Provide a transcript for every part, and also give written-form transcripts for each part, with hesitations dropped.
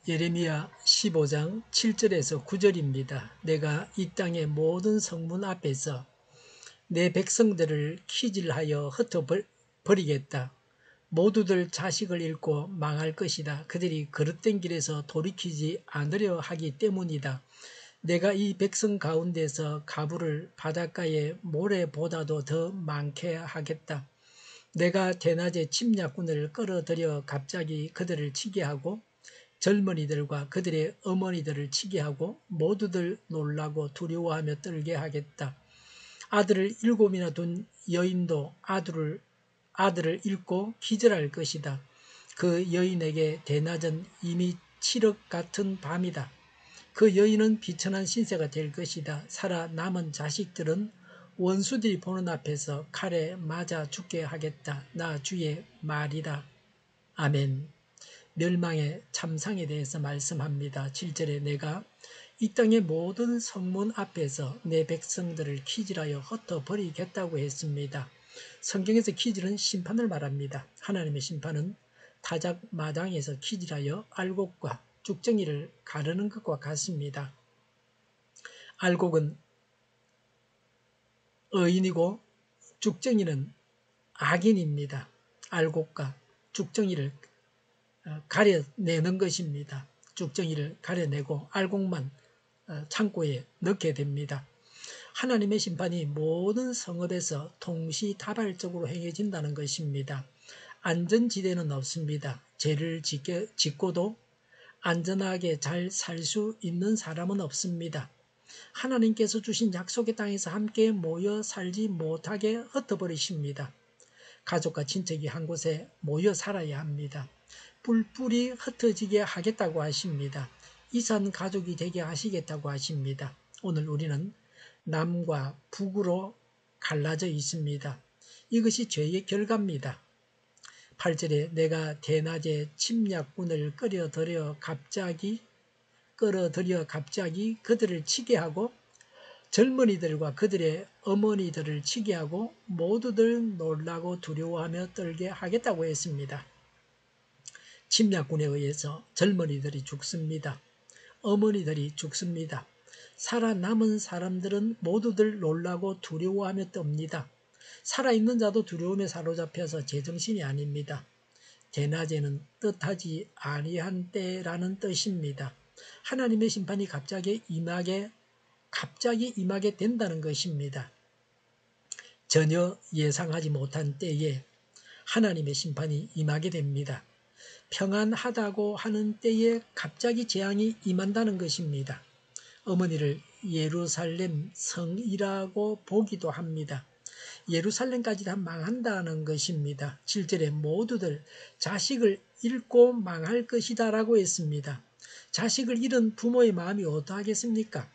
예레미야 15장 7절에서 9절입니다. 내가 이 땅의 모든 성문 앞에서 내 백성들을 키질하여 흩어버리겠다. 모두들 자식을 잃고 망할 것이다. 그들이 거듭된 길에서 돌이키지 않으려 하기 때문이다. 내가 이 백성 가운데서 가부를 바닷가의 모래보다도 더 많게 하겠다. 내가 대낮에 침략군을 끌어들여 갑자기 그들을 치게 하고 젊은이들과 그들의 어머니들을 치게 하고 모두들 놀라고 두려워하며 떨게 하겠다. 아들을 7이나 둔 여인도 아들을 잃고 기절할 것이다. 그 여인에게 대낮은 이미 칠흑 같은 밤이다. 그 여인은 비천한 신세가 될 것이다. 살아남은 자식들은 원수들이 보는 앞에서 칼에 맞아 죽게 하겠다. 나 주의 말이다. 아멘. 멸망의 참상에 대해서 말씀합니다. 7절에 내가 이 땅의 모든 성문 앞에서 내 백성들을 키질하여 흩어버리겠다고 했습니다. 성경에서 키질은 심판을 말합니다. 하나님의 심판은 타작마당에서 키질하여 알곡과 쭉정이를 가르는 것과 같습니다. 알곡은 의인이고 쭉정이는 악인입니다. 알곡과 쭉정이를 가려내는 것입니다. 쭉정이를 가려내고 알곡만 창고에 넣게 됩니다. 하나님의 심판이 모든 성읍에서 동시다발적으로 행해진다는 것입니다. 안전지대는 없습니다. 죄를 짓고도 안전하게 잘 살 수 있는 사람은 없습니다. 하나님께서 주신 약속의 땅에서 함께 모여 살지 못하게 흩어버리십니다. 가족과 친척이 한 곳에 모여 살아야 합니다. 뿔뿔이 흩어지게 하겠다고 하십니다. 이산 가족이 되게 하시겠다고 하십니다. 오늘 우리는 남과 북으로 갈라져 있습니다. 이것이 죄의 결과입니다. 8절에 내가 대낮에 침략군을 끌어들여 갑자기 그들을 치게 하고 젊은이들과 그들의 어머니들을 치게 하고 모두들 놀라고 두려워하며 떨게 하겠다고 했습니다. 침략군에 의해서 젊은이들이 죽습니다. 어머니들이 죽습니다. 살아남은 사람들은 모두들 놀라고 두려워하며 떱니다. 살아있는 자도 두려움에 사로잡혀서 제정신이 아닙니다. 대낮에는 뜻하지 아니한 때라는 뜻입니다. 하나님의 심판이 갑자기 임하게 된다는 것입니다. 전혀 예상하지 못한 때에 하나님의 심판이 임하게 됩니다. 평안하다고 하는 때에 갑자기 재앙이 임한다는 것입니다. 어머니를 예루살렘 성이라고 보기도 합니다. 예루살렘까지 다 망한다는 것입니다. 7절에 모두들 자식을 잃고 망할 것이다 라고 했습니다. 자식을 잃은 부모의 마음이 어떠하겠습니까?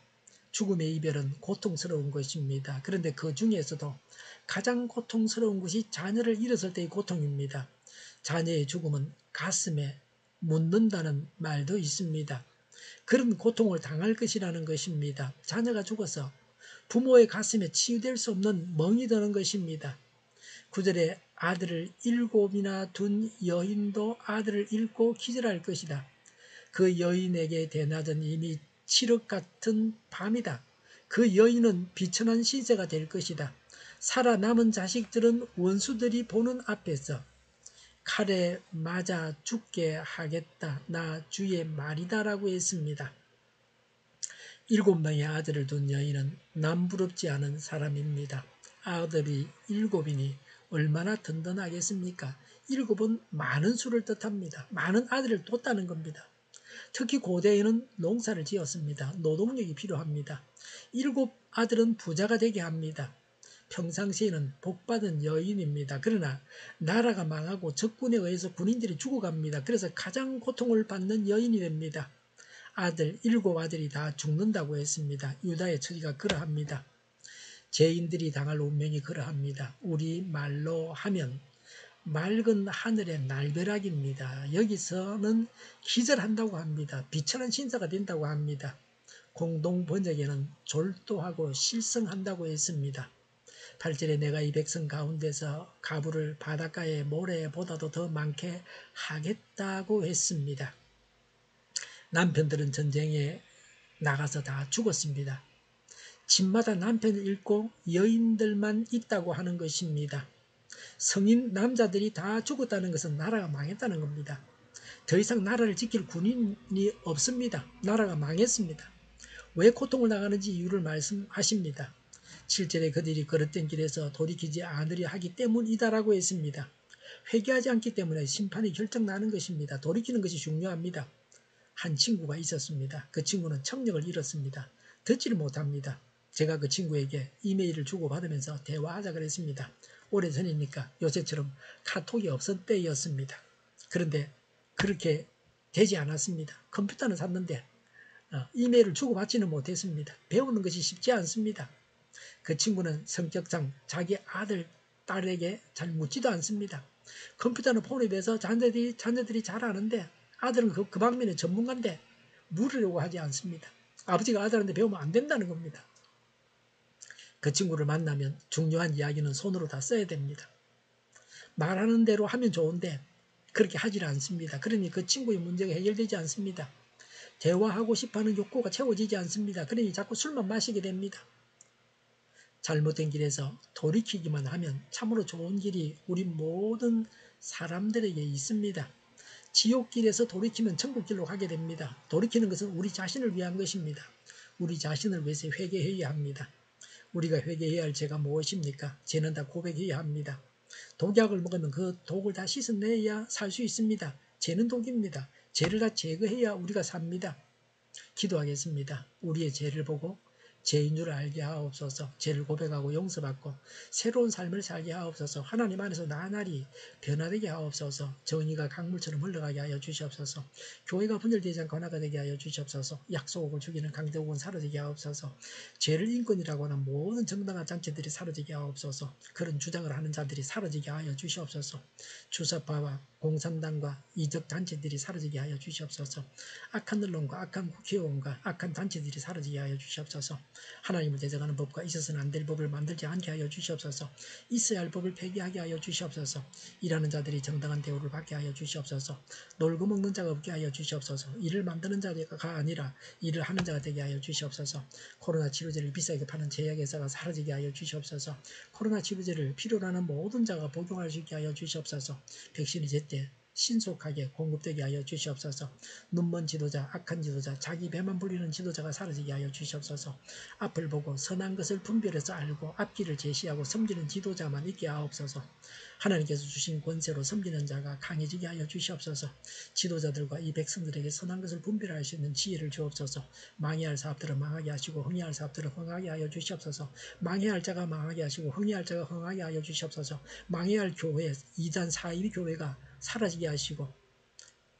죽음의 이별은 고통스러운 것입니다. 그런데 그 중에서도 가장 고통스러운 것이 자녀를 잃었을 때의 고통입니다. 자녀의 죽음은 가슴에 묻는다는 말도 있습니다. 그런 고통을 당할 것이라는 것입니다. 자녀가 죽어서 부모의 가슴에 치유될 수 없는 멍이 드는 것입니다. 9절에 아들을 7이나 둔 여인도 아들을 잃고 기절할 것이다. 그 여인에게 대낮은 이미 칠흑 같은 밤이다. 그 여인은 비천한 신세가 될 것이다. 살아남은 자식들은 원수들이 보는 앞에서 칼에 맞아 죽게 하겠다. 나 주의 말이다 라고 했습니다. 7명의 아들을 둔 여인은 남부럽지 않은 사람입니다. 아들이 7이니 얼마나 든든하겠습니까? 7은 많은 수를 뜻합니다. 많은 아들을 뒀다는 겁니다. 특히 고대에는 농사를 지었습니다. 노동력이 필요합니다. 7아들은 부자가 되게 합니다. 평상시에는 복받은 여인입니다. 그러나 나라가 망하고 적군에 의해서 군인들이 죽어갑니다. 그래서 가장 고통을 받는 여인이 됩니다. 7아들이 다 죽는다고 했습니다. 유다의 처지가 그러합니다. 죄인들이 당할 운명이 그러합니다. 우리 말로 하면 맑은 하늘의 날벼락입니다. 여기서는 기절한다고 합니다. 비천한 신사가 된다고 합니다. 공동 번역에는 졸도하고 실성한다고 했습니다. 8절에 내가 이 백성 가운데서 가부를 바닷가의 모래보다도 더 많게 하겠다고 했습니다. 남편들은 전쟁에 나가서 다 죽었습니다. 집마다 남편을 잃고 여인들만 있다고 하는 것입니다. 성인 남자들이 다 죽었다는 것은 나라가 망했다는 겁니다. 더 이상 나라를 지킬 군인이 없습니다. 나라가 망했습니다. 왜 고통을 당하는지 이유를 말씀하십니다. 7절에 그들이 걸었던 길에서 돌이키지 않으려 하기 때문이다라고 했습니다. 회개하지 않기 때문에 심판이 결정나는 것입니다. 돌이키는 것이 중요합니다. 한 친구가 있었습니다. 그 친구는 청력을 잃었습니다. 듣지를 못합니다. 제가 그 친구에게 이메일을 주고받으면서 대화하자 그랬습니다. 오래전이니까 요새처럼 카톡이 없었 때였습니다. 그런데 그렇게 되지 않았습니다. 컴퓨터는 샀는데 이메일을 주고받지는 못했습니다. 배우는 것이 쉽지 않습니다. 그 친구는 성격상 자기 아들, 딸에게 잘 묻지도 않습니다. 컴퓨터는 폰에 대해서 자녀들이 잘 아는데 아들은 그 방면의 전문가인데 물으려고 하지 않습니다. 아버지가 아들한테 배우면 안 된다는 겁니다. 그 친구를 만나면 중요한 이야기는 손으로 다 써야 됩니다. 말하는 대로 하면 좋은데 그렇게 하질 않습니다. 그러니 그 친구의 문제가 해결되지 않습니다. 대화하고 싶어하는 욕구가 채워지지 않습니다. 그러니 자꾸 술만 마시게 됩니다. 잘못된 길에서 돌이키기만 하면 참으로 좋은 길이 우리 모든 사람들에게 있습니다. 지옥길에서 돌이키면 천국길로 가게 됩니다. 돌이키는 것은 우리 자신을 위한 것입니다. 우리 자신을 위해서 회개해야 합니다. 우리가 회개해야 할 죄가 무엇입니까? 죄는 다 고백해야 합니다. 독약을 먹으면 그 독을 다 씻어내야 살 수 있습니다. 죄는 독입니다. 죄를 다 제거해야 우리가 삽니다. 기도하겠습니다. 우리의 죄를 보고 죄인 줄 알게 하옵소서. 죄를 고백하고 용서받고 새로운 삶을 살게 하옵소서. 하나님 안에서 나날이 변화되게 하옵소서. 정의가 강물처럼 흘러가게 하여 주시옵소서. 교회가 분열되지 않고 하나가 되게 하여 주시옵소서. 약속을 죽이는 강대국은 사라지게 하옵소서. 죄를 인권이라고 하는 모든 정당한 단체들이 사라지게 하옵소서. 그런 주장을 하는 자들이 사라지게 하여 주시옵소서. 주사파와 공산당과 이적 단체들이 사라지게 하여 주시옵소서. 악한 언론과 악한 국회의원과 악한 단체들이 사라지게 하여 주시옵소서. 하나님을 대적하는 법과 있어서는 안 될 법을 만들지 않게 하여 주시옵소서. 있어야 할 법을 폐기하게 하여 주시옵소서. 일하는 자들이 정당한 대우를 받게 하여 주시옵소서. 놀고 먹는 자가 없게 하여 주시옵소서. 일을 만드는 자가 아니라 일을 하는 자가 되게 하여 주시옵소서. 코로나 치료제를 비싸게 파는 제약회사가 사라지게 하여 주시옵소서. 코로나 치료제를 필요로 하는 모든 자가 복용할 수 있게 하여 주시옵소서. 백신이 제때 신속하게 공급되게 하여 주시옵소서. 눈먼 지도자, 악한 지도자, 자기 배만 불리는 지도자가 사라지게 하여 주시옵소서. 앞을 보고 선한 것을 분별해서 알고 앞길을 제시하고 섬기는 지도자만 있게 하옵소서. 하나님께서 주신 권세로 섬기는 자가 강해지게 하여 주시옵소서. 지도자들과 이 백성들에게 선한 것을 분별할 수 있는 지혜를 주옵소서. 망해야 할 사업들은 망하게 하시고 흥해야 할 사업들은 흥하게 하여 주시옵소서. 망해야 할 자가 망하게 하시고 흥해야 할 자가 흥하게 하여 주시옵소서. 망해야 할 교회, 이단 사이비 교회가 사라지게 하시고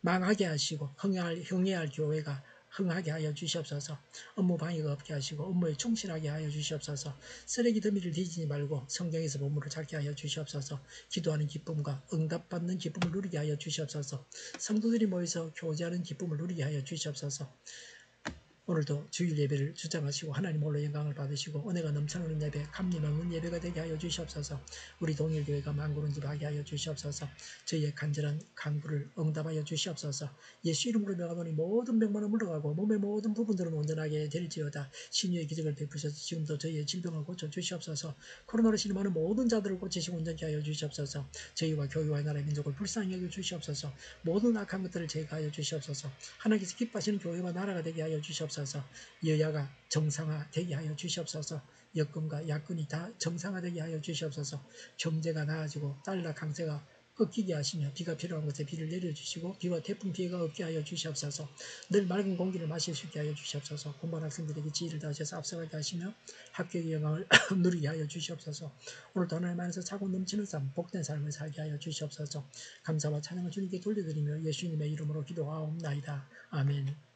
망하게 하시고 흥해야 할 교회가 흥하게 하여 주시옵소서. 업무 방해가 없게 하시고 업무에 충실하게 하여 주시옵소서. 쓰레기 더미를 뒤지지 말고 성경에서 본문을 찾게 하여 주시옵소서. 기도하는 기쁨과 응답받는 기쁨을 누리게 하여 주시옵소서. 성도들이 모여서 교제하는 기쁨을 누리게 하여 주시옵소서. 오늘도 주일 예배를 주장하시고 하나님 홀로 영광을 받으시고 은혜가 넘쳐나는 예배, 감리 없는 예배가 되게 하여 주시옵소서. 우리 동일교회가 만구른집하게 하여 주시옵소서. 저희의 간절한 간구를 응답하여 주시옵소서. 예수 이름으로 명하노니 모든 병만은 물러가고 몸의 모든 부분들은 온전하게 될지어다. 신유의 기적을 베푸셔서 지금도 저희의 질병을 고쳐 주시옵소서. 코로나로 실험하는 모든 자들을 고치시고 온전케 하여 주시옵소서. 저희와 교회와 나라의 민족을 불쌍히 여겨 주시옵소서. 모든 악한 것들을 제거하여 주시옵소서. 하나님께서 기뻐하시는 교회와 나라가 되게 하여 주시옵소서. 여야가 정상화되게 하여 주시옵소서. 여건과 야건이 다 정상화되게 하여 주시옵소서. 경제가 나아지고 달러 강세가 꺾이게 하시며 비가 필요한 곳에 비를 내려주시고 비와 태풍 피해가 없게 하여 주시옵소서. 늘 맑은 공기를 마실 수 있게 하여 주시옵소서. 공부한 학생들에게 지혜를 다하셔서 앞서가게 하시며 합격의 영광을 누리게 하여 주시옵소서. 오늘도 하나님 안에서 차고 넘치는 삶, 복된 삶을 살게 하여 주시옵소서. 감사와 찬양을 주님께 돌려드리며 예수님의 이름으로 기도하옵나이다. 아멘.